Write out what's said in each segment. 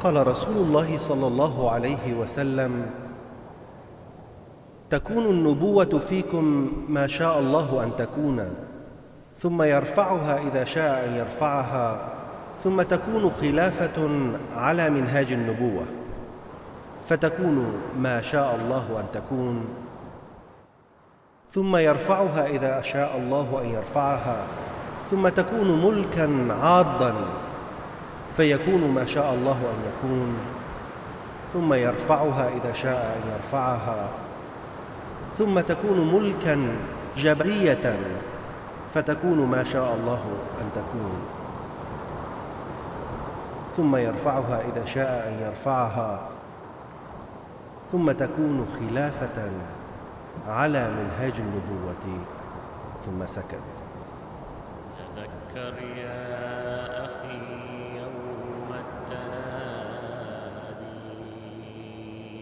قال رسول الله صلى الله عليه وسلم: تكون النبوة فيكم ما شاء الله أن تكون، ثم يرفعها إذا شاء أن يرفعها، ثم تكون خلافة على منهاج النبوة، فتكون ما شاء الله أن تكون، ثم يرفعها إذا شاء الله أن يرفعها، ثم تكون ملكا عاضا فيكون ما شاء الله أن يكون، ثم يرفعها إذا شاء أن يرفعها، ثم تكون ملكا جبرية فتكون ما شاء الله أن تكون، ثم يرفعها إذا شاء أن يرفعها، ثم تكون خلافة على منهاج النبوة. ثم سكت. تذكر يا أخي يوم التنادي.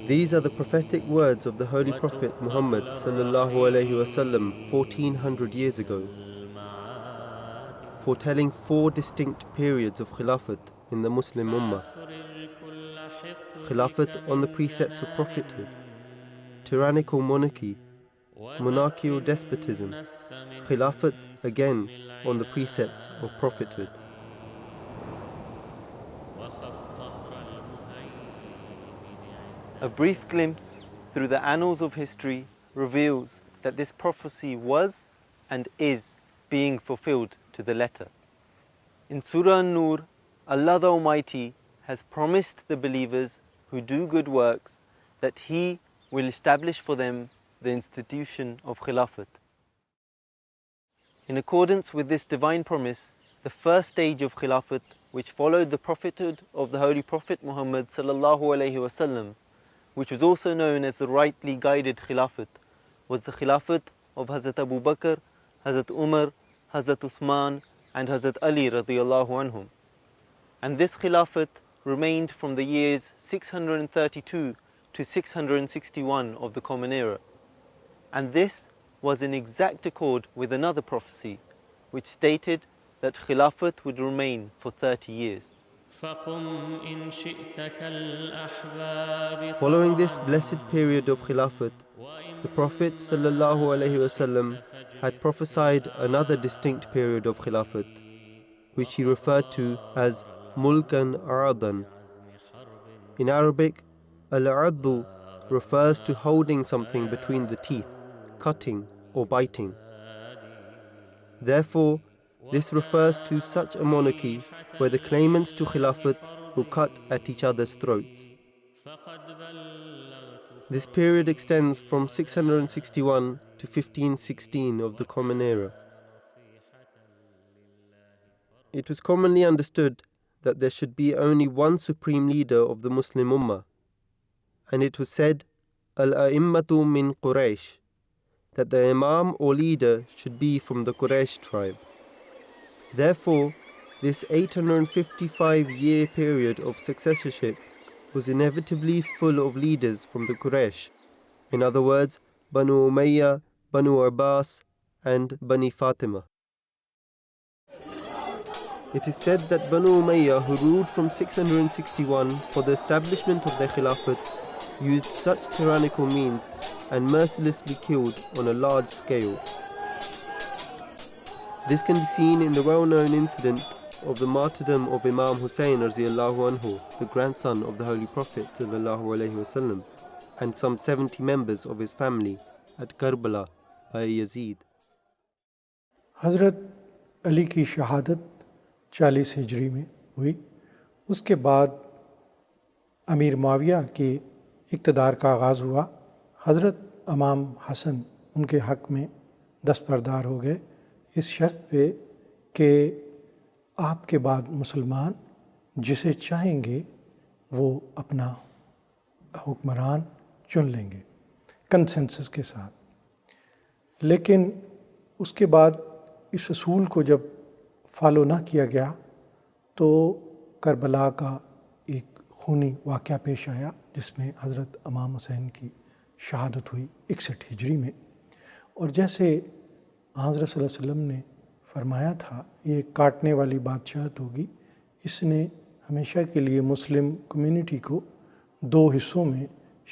These are the prophetic words of the Holy Prophet Muhammad sallallahu alaihi wasallam 1400 years ago, foretelling 4 distinct periods of Khilafat in the Muslim Ummah. Khilafat on the precepts of prophethood, tyrannical monarchy, monarchical despotism, Khilafat again on the precepts of prophethood. A brief glimpse through the annals of history reveals that this prophecy was and is being fulfilled to the letter. In Surah An-Nur, Allah the Almighty has promised the believers who do good works that He will establish for them the institution of Khilafat. In accordance with this divine promise, the first stage of Khilafat, which followed the prophethood of the Holy Prophet Muhammad sallallahu alaihi wasallam, which was also known as the rightly guided Khilafat, was the Khilafat of Hazrat Abu Bakr, Hazrat Umar, Hazrat Uthman and Hazrat Ali radiyallahu anhum. And this Khilafat remained from the years 632 to 661 of the Common Era. And this was in exact accord with another prophecy, which stated that Khilafat would remain for 30 years. Following this blessed period of Khilafat, the Prophet ﷺ had prophesied another distinct period of Khilafat, which he referred to as Mulkan Aradan. In Arabic, Al-Addu refers to holding something between the teeth, cutting or biting. Therefore, this refers to such a monarchy where the claimants to Khilafat will cut at each other's throats. This period extends from 661 to 1516 of the Common Era. It was commonly understood that there should be only one supreme leader of the Muslim Ummah, and it was said, Al-A'immatu min Quraysh, that the Imam or leader should be from the Quraysh tribe. Therefore, this 855-year period of successorship was inevitably full of leaders from the Quraysh, in other words, Banu Umayyah, Banu Abbas and Bani Fatima. It is said that Banu Umayyah, who ruled from 661 for the establishment of their Khilafat, used such tyrannical means and mercilessly killed on a large scale. This can be seen in the well-known incident of the martyrdom of Imam Hussein radiyallahu anhu, the grandson of the Holy Prophet sallallahu alaihi wasallam, and some 70 members of his family at Karbala by Yazid. حضرت علی کی شہادت 40 ہجری میں ہوئی. اس کے بعد امیر معاویہ کے اقتدار کا آغاز ہوا. حضرت امام حسن ان کے حق میں دستبردار ہو گئے اس شرط پہ کہ آپ کے بعد مسلمان جسے چاہیں گے وہ اپنا حکمران چن لیں گے کنسنسس کے ساتھ. لیکن اس کے بعد اس اصول کو جب فالو نہ کیا گیا تو کربلا کا ایک خونی واقعہ پیش آیا جس میں حضرت امام حسین کی شہادت ہوئی 61 ہجری میں. اور جیسے حضرت صلی اللہ علیہ وسلم نے فرمایا تھا یہ کاٹنے والی بادشاہت ہوگی, اس نے ہمیشہ کے لیے مسلم کمیونٹی کو دو حصوں میں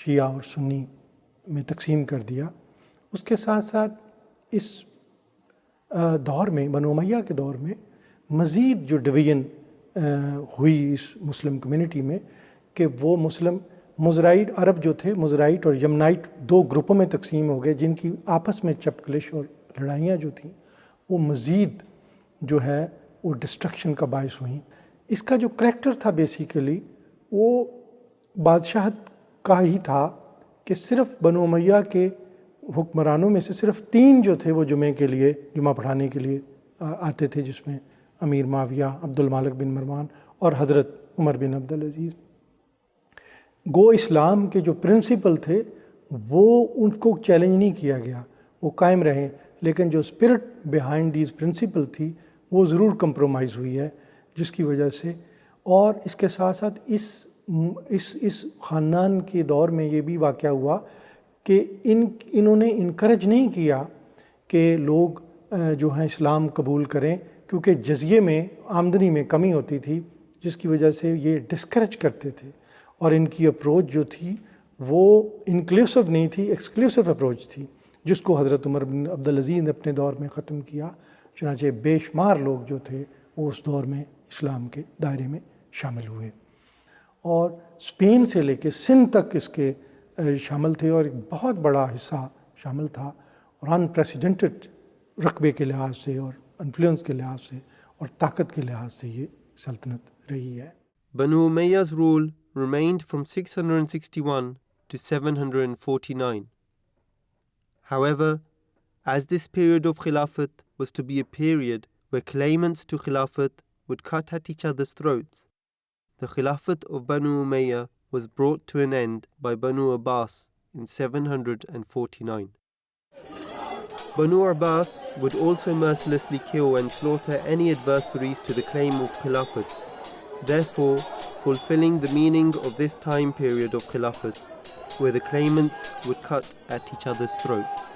شیعہ اور سنی میں تقسیم کر دیا۔ اس کے ساتھ ساتھ اس دور میں، بنو امیہ کے دور میں، مزید جو ڈویژن ہوئی اس مسلم کمیونٹی میں کہ وہ مسلم مزرائٹ عرب جو تھے، مزرائٹ اور یمنائٹ دو گروپوں میں تقسیم ہو گئے، جن کی آپس میں چپکلش اور لڑائیاں جو تھیں وہ مزید جو ہے وہ ڈسٹرکشن کا باعث ہوئیں۔ اس کا جو کریکٹر تھا بیسیکلی وہ بادشاہت کا ہی تھا کہ صرف بنو امیہ کے حکمرانوں میں سے صرف 3 جو تھے وہ جمعے کے لیے، جمعہ پڑھانے کے لیے آتے تھے، جس میں امیر معاویہ، عبد المالک بن مروان اور حضرت عمر بن عبدالعزیز۔ گو اسلام کے جو پرنسپل تھے وہ ان کو چیلنج نہیں کیا گیا، وہ قائم رہے، لیکن جو اسپرٹ بیہائنڈ دیز پرنسپل تھی وہ ضرور کمپرومائز ہوئی ہے، جس کی وجہ سے، اور اس کے ساتھ ساتھ اس خاندان کے دور میں یہ بھی واقعہ ہوا کہ انہوں نے انکریج نہیں کیا کہ لوگ جو ہیں اسلام قبول کریں، کیونکہ جزیے میں آمدنی میں کمی ہوتی تھی، جس کی وجہ سے یہ ڈسکریج کرتے تھے، اور ان کی اپروچ جو تھی وہ انکلوسیو نہیں تھی، ایکسکلوسیو اپروچ تھی، جس کو حضرت عمر بن عبدالعزیز نے اپنے دور میں ختم کیا۔ چنانچہ بے شمار لوگ جو تھے وہ اس دور میں اسلام کے دائرے میں شامل ہوئے، اور اسپین سے لے کے سندھ تک اس کے شامل تھے، اور ایک بہت بڑا حصہ شامل تھا، اور ان پریسیڈنٹڈ رقبے کے لحاظ سے اور انفلوئنس کے لحاظ سے اور طاقت کے لحاظ سے یہ سلطنت رہی ہے۔ Banu Umayyah's rule remained from 661 to 749. However, as this period of Khilafat was to be a period where claimants to Khilafat would cut at each other's throats, the Khilafat of Banu Umayyah was brought to an end by Banu Abbas in 749. Banu Abbas would also mercilessly kill and slaughter any adversaries to the claim of Khilafat, therefore fulfilling the meaning of this time period of Khilafat, where the claimants would cut at each other's throats.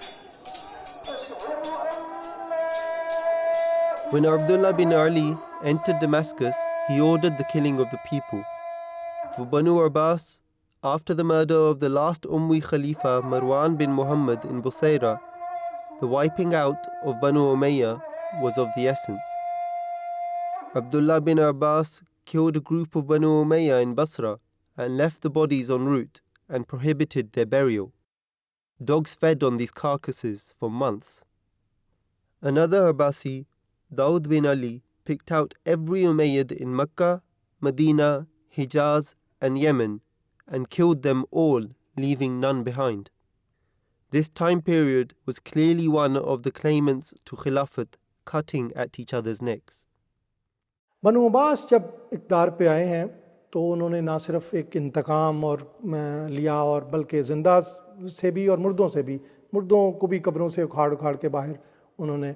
When Abdullah bin Ali entered Damascus, he ordered the killing of the people. For Banu Abbas, after the murder of the last Ummi Khalifa Marwan bin Muhammad in Busayra, the wiping out of Banu Umayyah was of the essence. Abdullah bin Abbas killed a group of Banu Umayyah in Basra and left the bodies en route and prohibited their burial. Dogs fed on these carcasses for months. Another Abbasi, Daud bin Ali, picked out every Umayyad in Makkah, Medina, Hijaz and Yemen and killed them all, leaving none behind. This time period was clearly one of the claimants to Khilafat cutting at each other's necks. بنو عباس جب اقتدار پہ آئے ہیں تو انہوں نے نہ صرف ایک انتقام اور لیا، اور بلکہ زندہ سے بھی اور مردوں سے بھی، مردوں کو بھی قبروں سے اکھاڑ کے باہر انہوں نے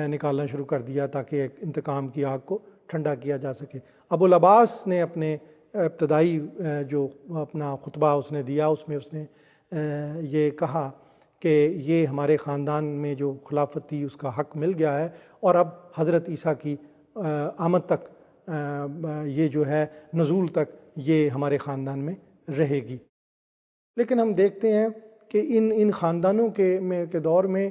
نکالنا شروع کر دیا تاکہ ایک انتقام کی آگ کو ٹھنڈا کیا جا سکے۔ ابو العباس نے اپنے ابتدائی جو اپنا خطبہ اس نے دیا، اس میں اس نے یہ کہا کہ یہ ہمارے خاندان میں جو خلافت تھی اس کا حق مل گیا ہے، اور اب حضرت عیسیٰ کی آمد تک یہ جو ہے نزول تک یہ ہمارے خاندان میں رہے گی۔ لیکن ہم دیکھتے ہیں کہ ان خاندانوں کے دور میں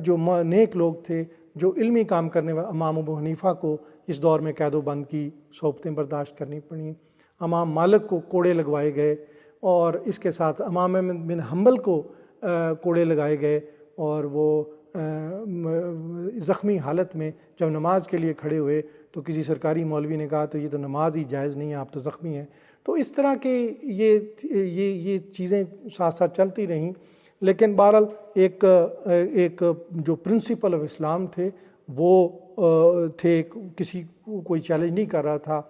جو نیک لوگ تھے، جو علمی کام کرنے والے، امام ابو حنیفہ کو اس دور میں قید و بند کی صحبتیں برداشت کرنی پڑیں، امام مالک کو کوڑے لگوائے گئے، اور اس کے ساتھ امام احمد بن حنبل کو کوڑے لگائے گئے، اور وہ زخمی حالت میں جب نماز کے لیے کھڑے ہوئے تو کسی سرکاری مولوی نے کہا تو یہ تو نماز ہی جائز نہیں ہے، آپ تو زخمی ہیں۔ تو اس طرح کے یہ چیزیں ساتھ ساتھ چلتی رہیں، لیکن بہرحال ایک جو پرنسپل آف اسلام تھے وہ تھے، کسی کو کوئی چیلنج نہیں کر رہا تھا،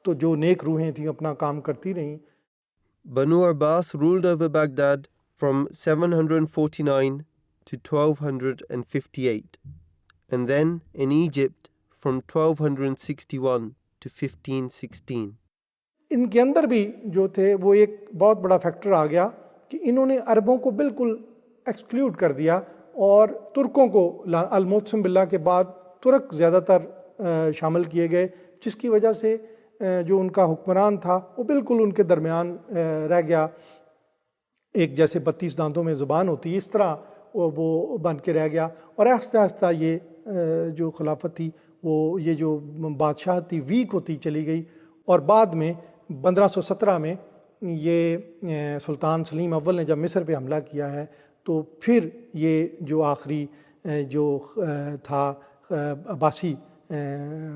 تو جو نیک روحیں تھیں اپنا کام کرتی رہیں۔ Banu Abbas ruled over Baghdad from 749 to 1258, and then in Egypt from 1261 to 1516. ان کے اندر بھی جو تھے وہ ایک بہت بڑا فیکٹر آ گیا کہ انہوں نے عربوں کو بالکل ایکسکلیوڈ کر دیا، اور ترکوں کو المعتصم باللہ کے بعد ترک زیادہ تر شامل کیے گئے، جس کی وجہ سے جو ان کا حکمران تھا وہ بالکل ان کے درمیان رہ گیا، ایک جیسے 32 دانتوں میں زبان ہوتی ہے اس طرح وہ بن کے رہ گیا، اور آہستہ آہستہ یہ جو خلافت تھی وہ یہ جو بادشاہت تھی ویک ہوتی چلی گئی، اور بعد میں 1517 میں یہ سلطان سلیم اول نے جب مصر پہ حملہ کیا ہے تو پھر یہ جو آخری جو تھا عباسی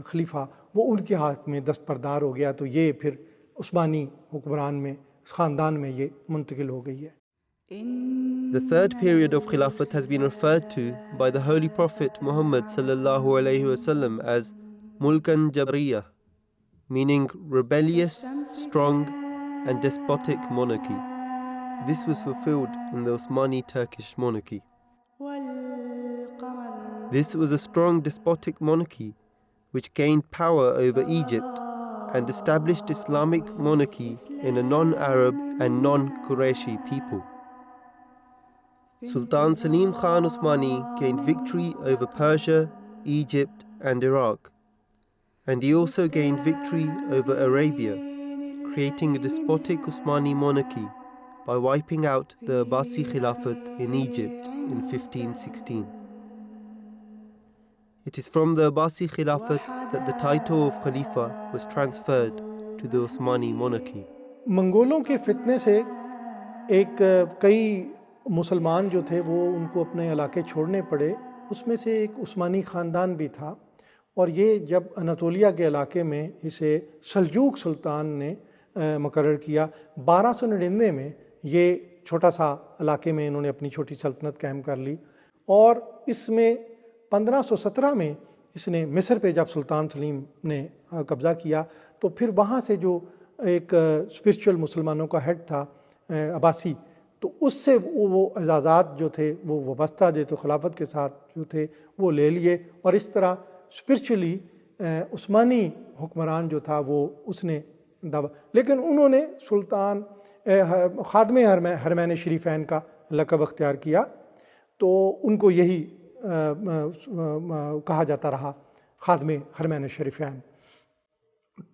خلیفہ وہ ان کے ہاتھ میں دستبردار ہو گیا، تو یہ پھر عثمانی حکمران میں خاندان میں یہ منتقل ہو گئی ہے۔ The third period of Khilafat has been referred to by the Holy Prophet Muhammad sallallahu alaihi wasallam as Mulkan Jabriyah, meaning rebellious, strong and despotic monarchy. This was fulfilled in the Osmani Turkish monarchy. This was a strong despotic monarchy which gained power over Egypt and established Islamic monarchy in a non-Arab and non-Qurayshi people. Sultan Salim Khan Osmani gained victory over Persia, Egypt and Iraq, and he also gained victory over Arabia, creating a despotic Osmani monarchy by wiping out the Abbasi Khilafat in Egypt in 1516. It is from the Abbasi Khilafat that the title of Khalifa was transferred to the Osmani monarchy. منگولوں کے فتنے سے ایک کئی مسلمان جو تھے وہ ان کو اپنے علاقے چھوڑنے پڑے، اس میں سے ایک عثمانی خاندان بھی تھا، اور یہ جب اناطولیہ کے علاقے میں اسے سلجوق سلطان نے مقرر کیا 1299 میں، یہ چھوٹا سا علاقے میں انہوں نے اپنی چھوٹی سلطنت قائم کر لی، اور اس میں 1517 میں اس نے مصر پہ جب سلطان سلیم نے قبضہ کیا تو پھر وہاں سے جو ایک اسپرچول مسلمانوں کا ہیڈ تھا عباسی، تو اس سے وہ اعزازات جو تھے وہ وابستہ جو تو خلافت کے ساتھ جو تھے وہ لے لیے، اور اس طرح اسپرچولی عثمانی حکمران جو تھا وہ اس نے دعویٰ، لیکن انہوں نے سلطان خادم حرمین شریفین کا لقب اختیار کیا، تو ان کو یہی کہا جاتا رہا خادم حرمین شریفین۔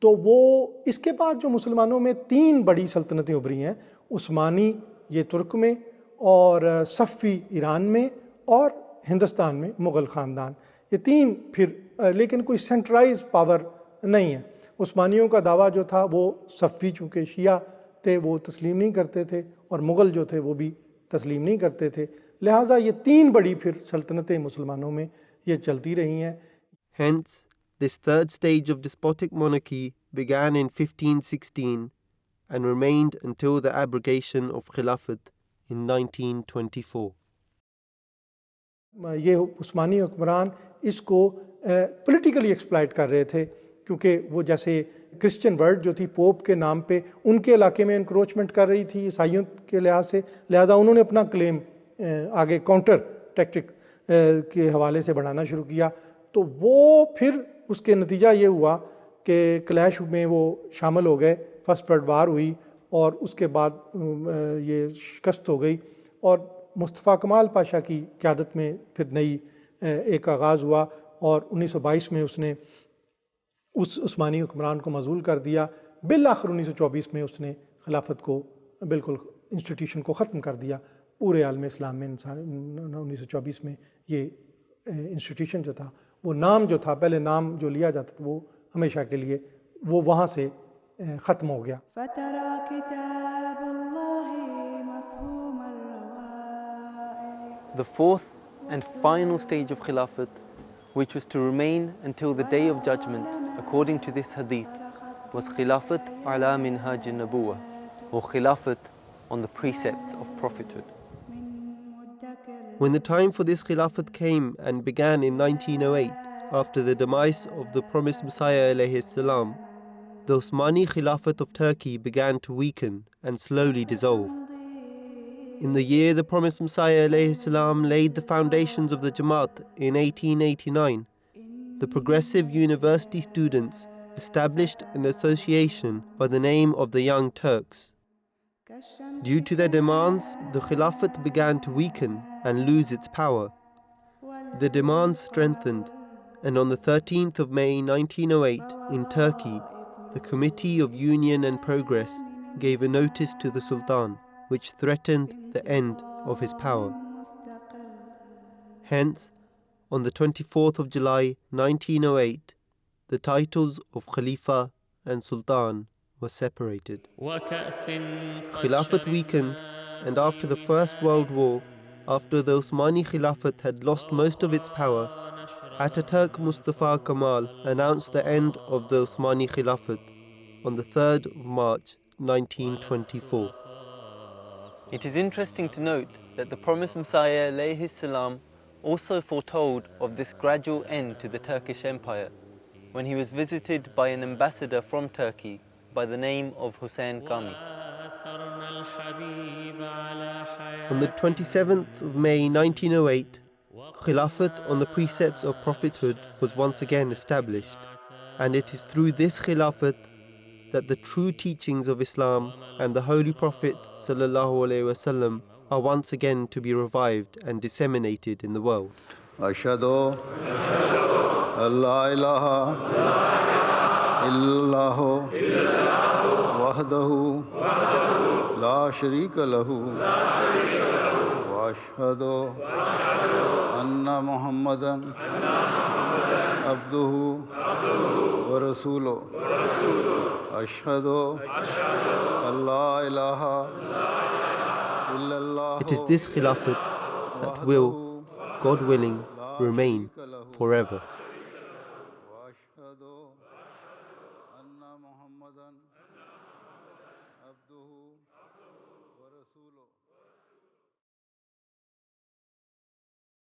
تو وہ اس کے بعد جو مسلمانوں میں 3 بڑی سلطنتیں ابھری ہیں، عثمانی یہ ترک میں، اور صفوی ایران میں، اور ہندوستان میں مغل خاندان، یہ 3 پھر لیکن کوئی سینٹرائز پاور نہیں ہے۔ عثمانیوں کا دعویٰ جو تھا وہ صفوی چونکہ شیعہ تھے وہ تسلیم نہیں کرتے تھے، اور مغل جو تھے وہ بھی تسلیم نہیں کرتے تھے، لہٰذا یہ 3 بڑی پھر سلطنتیں مسلمانوں میں یہ چلتی رہی ہیں۔ Hence, this third stage of despotic monarchy began in 1516 and remained until the abrogation of Khilafat in 1924. یہ عثمانی حکمران اس کو پولیٹیکلی ایکسپلائٹ کر رہے تھے، کیونکہ وہ جیسے کرسچن ورلڈ جو تھی پوپ کے نام پہ ان کے علاقے میں انکروچمنٹ کر رہی تھی عیسائیوں کے لحاظ سے، لہٰذا انہوں نے اپنا کلیم آگے کاؤنٹر ٹیکٹک کے حوالے سے بڑھانا شروع کیا، تو وہ پھر اس کے نتیجہ یہ ہوا کہ کلیش میں وہ شامل ہو گئے، فرسٹ ورلڈ وار ہوئی، اور اس کے بعد یہ شکست ہو گئی، اور مصطفیٰ کمال پاشا کی قیادت میں پھر نئی ایک آغاز ہوا، اور 1922 میں اس نے اس عثمانی حکمران کو معزول کر دیا۔ بالآخر 1924 میں اس نے خلافت کو بالکل انسٹیٹیوشن کو ختم کر دیا پورے عالم اسلام میں۔ 1924 میں یہ انسٹیٹیوشن جو تھا وہ نام جو تھا، پہلے نام جو لیا جاتا تھا وہ ہمیشہ کے لیے وہ وہاں سے ختم ہو گیا۔ The fourth and final stage of Khilafat, which was to remain until the day of judgment, according to this hadith, was Khilafat ala minhaj an-nubuwah, or Khilafat on the precepts of prophethood. When the time for this Khilafat came and began in 1908, after the demise of the promised Messiah alayhi salam, the Osmani Khilafat of Turkey began to weaken and slowly dissolve. In the year the promised Messiah alayhi salam laid the foundations of the Jamaat in 1889, the progressive university students established an association by the name of the Young Turks. Due to their demands, the Khilafat began to weaken and lose its power. The demands strengthened, and on the 13th of May 1908 in Turkey, the Committee of Union and Progress gave a notice to the Sultan, which threatened the end of his power. Hence, on the 24th of July 1908, the titles of Khalifa and Sultan were separated. Khilafat weakened, and after the First World War, after the Osmani Khilafat had lost most of its power, Ataturk Mustafa Kemal announced the end of the Osmani Khilafat on the 3rd of March 1924. It is interesting to note that the promised Messiah alayhi salam also foretold of this gradual end to the Turkish Empire when he was visited by an ambassador from Turkey by the name of Hussein Kami. On the 27th of May 1908, Khilafat on the precepts of prophethood was once again established, and it is through this Khilafat that the true teachings of Islam and the Holy Prophet ﷺ are once again to be revived and disseminated in the world. Ashhadu an la ilaha illallah wahdahu la sharika lahu wa ashhadu anna Muhammadan abduhu wa rasuluhu. Ashhadu an la ilaha illallah. It is this Khilafat that will, God willing, remain forever.